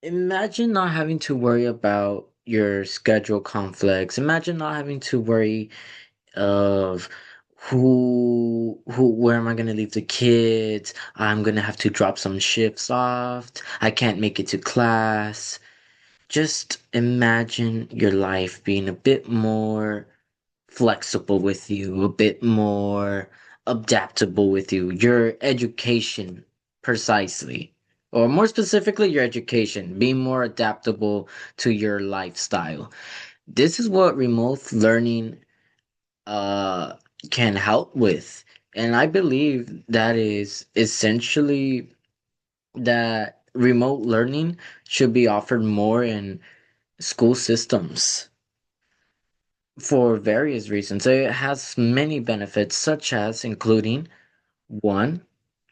Imagine not having to worry about your schedule conflicts. Imagine not having to worry of where am I gonna leave the kids? I'm gonna have to drop some shifts off. I can't make it to class. Just imagine your life being a bit more flexible with you, a bit more adaptable with you. Your education, precisely. Or more specifically, your education, being more adaptable to your lifestyle. This is what remote learning uh can help with. And I believe that is essentially that remote learning should be offered more in school systems for various reasons. It has many benefits, such as including one,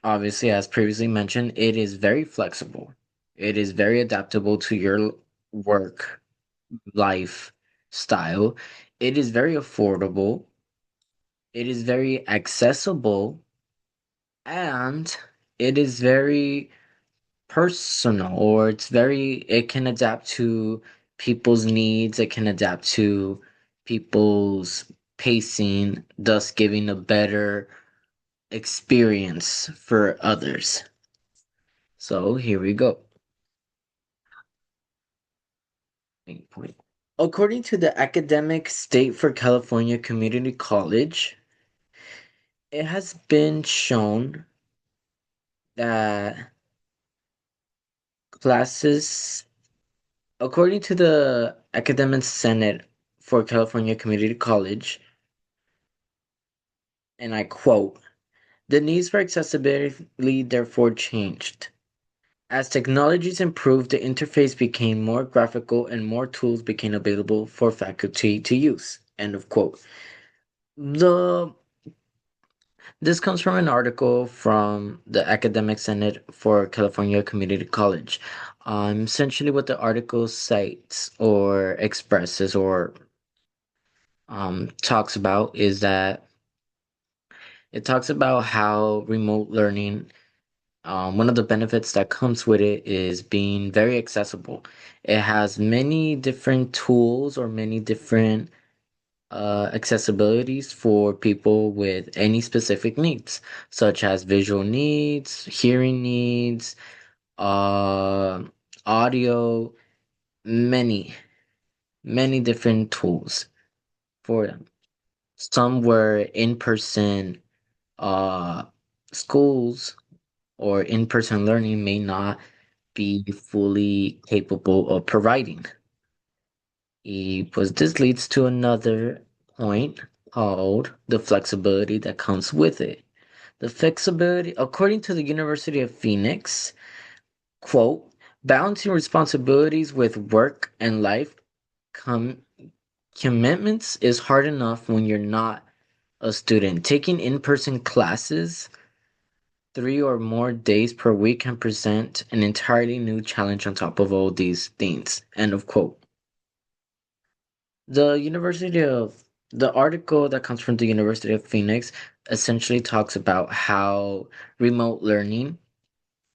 obviously, as previously mentioned, it is very flexible. It is very adaptable to your work life style. It is very affordable. It is very accessible, and it is very personal, or it can adapt to people's needs, it can adapt to people's pacing, thus giving a better experience for others. So here we go. Main point. According to the Academic State for California Community College, it has been shown that classes, according to the Academic Senate for California Community College, and I quote, the needs for accessibility therefore changed. As technologies improved, the interface became more graphical and more tools became available for faculty to use. End of quote. The This comes from an article from the Academic Senate for California Community College. Essentially, what the article cites or expresses or talks about is that it talks about how remote learning, one of the benefits that comes with it is being very accessible. It has many different tools or many different accessibilities for people with any specific needs, such as visual needs, hearing needs, uh, audio, many, many different tools for them. Some were in-person uh, schools or in-person learning may not be fully capable of providing. This leads to another point called the flexibility that comes with it. The flexibility, according to the University of Phoenix, quote, balancing responsibilities with work and life com- commitments is hard enough when you're not a student. Taking in-person classes 3 or more days per week can present an entirely new challenge on top of all these things. End of quote. The University of the article that comes from the University of Phoenix essentially talks about how remote learning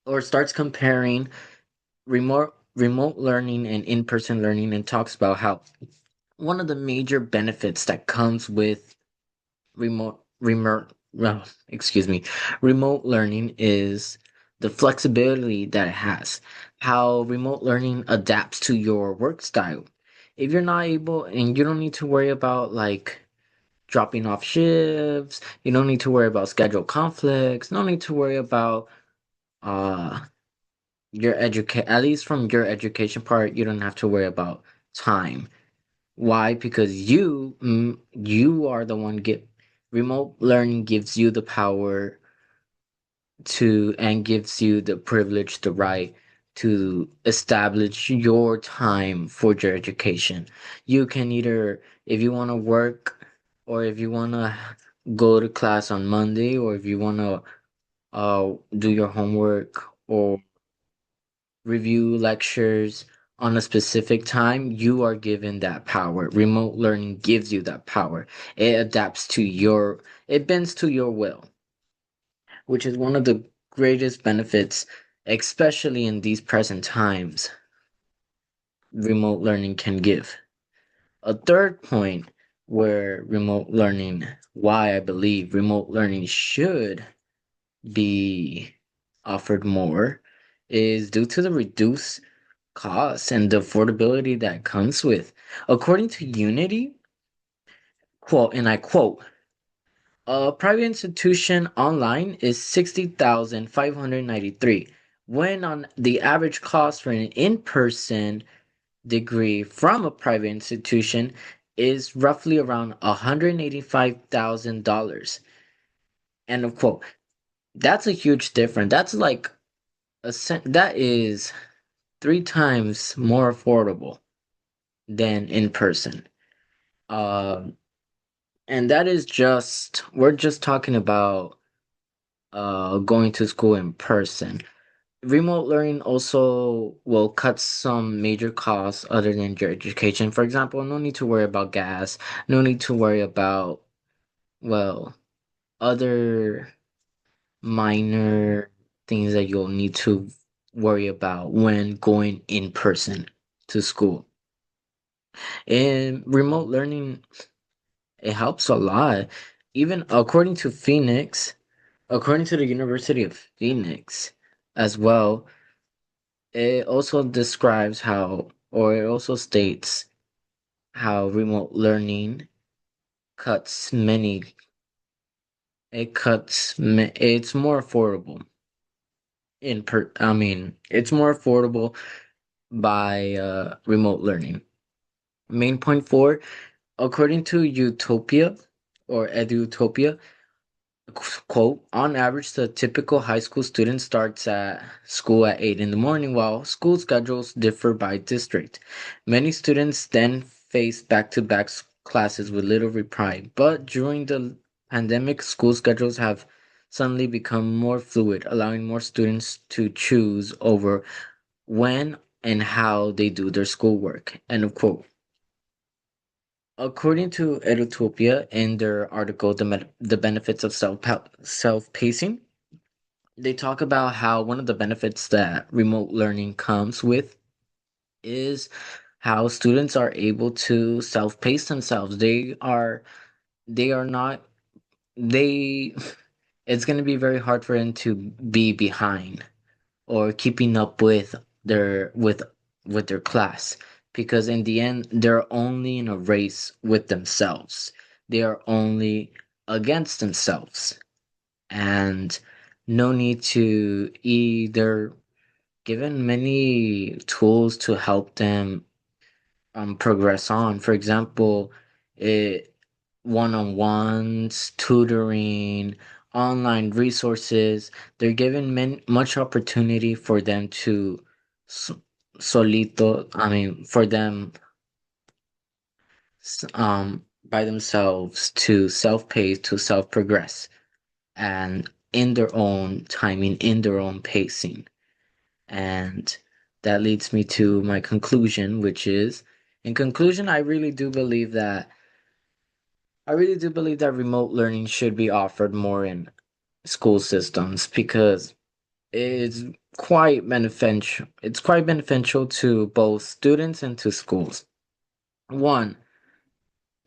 or starts comparing remote learning and in-person learning and talks about how one of the major benefits that comes with excuse me, remote learning is the flexibility that it has. How remote learning adapts to your work style. If you're not able and you don't need to worry about like dropping off shifts, you don't need to worry about schedule conflicts, no need to worry about uh your educate at least from your education part, you don't have to worry about time. Why? Because you are the one get remote learning gives you the power to and gives you the privilege, the right to establish your time for your education. You can either, if you want to work or if you want to go to class on Monday, or if you want to do your homework or review lectures on a specific time, you are given that power. Remote learning gives you that power. It bends to your will, which is one of the greatest benefits, especially in these present times. remote learning can give. A third point where remote learning, why I believe remote learning should be offered more, is due to the reduced cost and the affordability that comes with. According to Unity, quote, and I quote, a private institution online is 60,593, when on the average cost for an in-person degree from a private institution is roughly around $185,000. End of quote. That's a huge difference. That's like that is three times more affordable than in person. Um, and that is just we're just talking about going to school in person. Remote learning also will cut some major costs other than your education. For example, no need to worry about gas, no need to worry about, well, other minor things that you'll need to worry about when going in person to school. And remote learning, it helps a lot. Even according to the University of Phoenix as well, it also describes how, or it also states how remote learning cuts many, it's more affordable it's more affordable by remote learning. Main point four, according to Utopia or Edutopia, quote, on average, the typical high school student starts at school at 8 in the morning, while school schedules differ by district. Many students then face back to back classes with little reprise, but during the pandemic, school schedules have suddenly become more fluid, allowing more students to choose over when and how they do their schoolwork. End of quote. According to Edutopia in their article, the benefits of self-pacing, they talk about how one of the benefits that remote learning comes with is how students are able to self-pace themselves. They are not they it's going to be very hard for them to be behind or keeping up with their with their class, because in the end they're only in a race with themselves. They are only against themselves, and no need to either given many tools to help them progress on. For example, it one-on-ones, tutoring, online resources. They're given much opportunity for them to s- solito. I mean, for them by themselves to self-pace, to self-progress, and in their own timing, in their own pacing. And that leads me to my conclusion, which is, in conclusion, I really do believe that remote learning should be offered more in school systems because it's quite beneficial. It's quite beneficial to both students and to schools. One,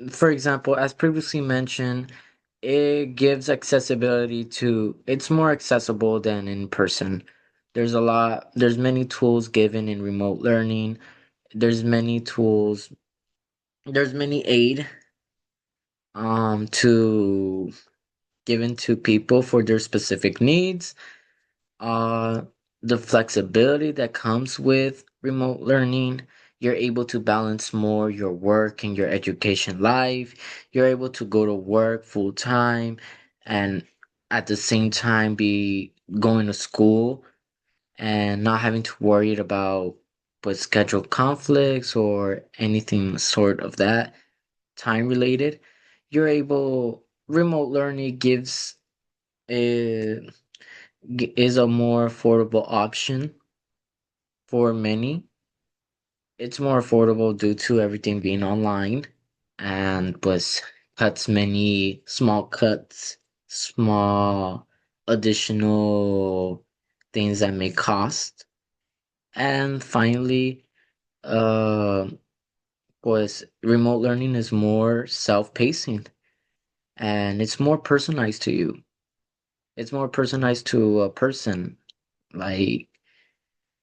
for example, as previously mentioned, it gives accessibility to, it's more accessible than in person. There's many tools given in remote learning. There's many tools, there's many aid to given to people for their specific needs. Uh, the flexibility that comes with remote learning, you're able to balance more your work and your education life. You're able to go to work full time and at the same time be going to school and not having to worry about with schedule conflicts or anything sort of that time related. You're able remote learning gives a is a more affordable option for many. It's more affordable due to everything being online and was cuts many small additional things that may cost. And finally, Uh, was remote learning is more self-pacing and it's more personalized to you. It's more personalized to a person. Like,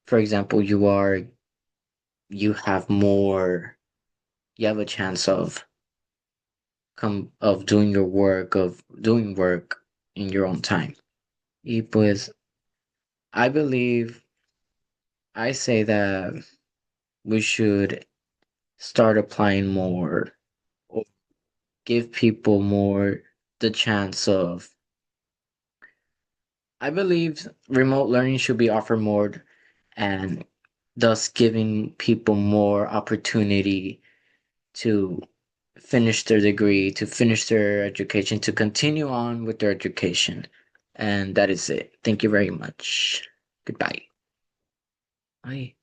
for example, you have a chance of doing work in your own time. Y pues, I believe I say that we should start applying more or give people more the chance of. I believe remote learning should be offered more and thus giving people more opportunity to finish their degree, to finish their education, to continue on with their education. And that is it. Thank you very much. Goodbye. Bye.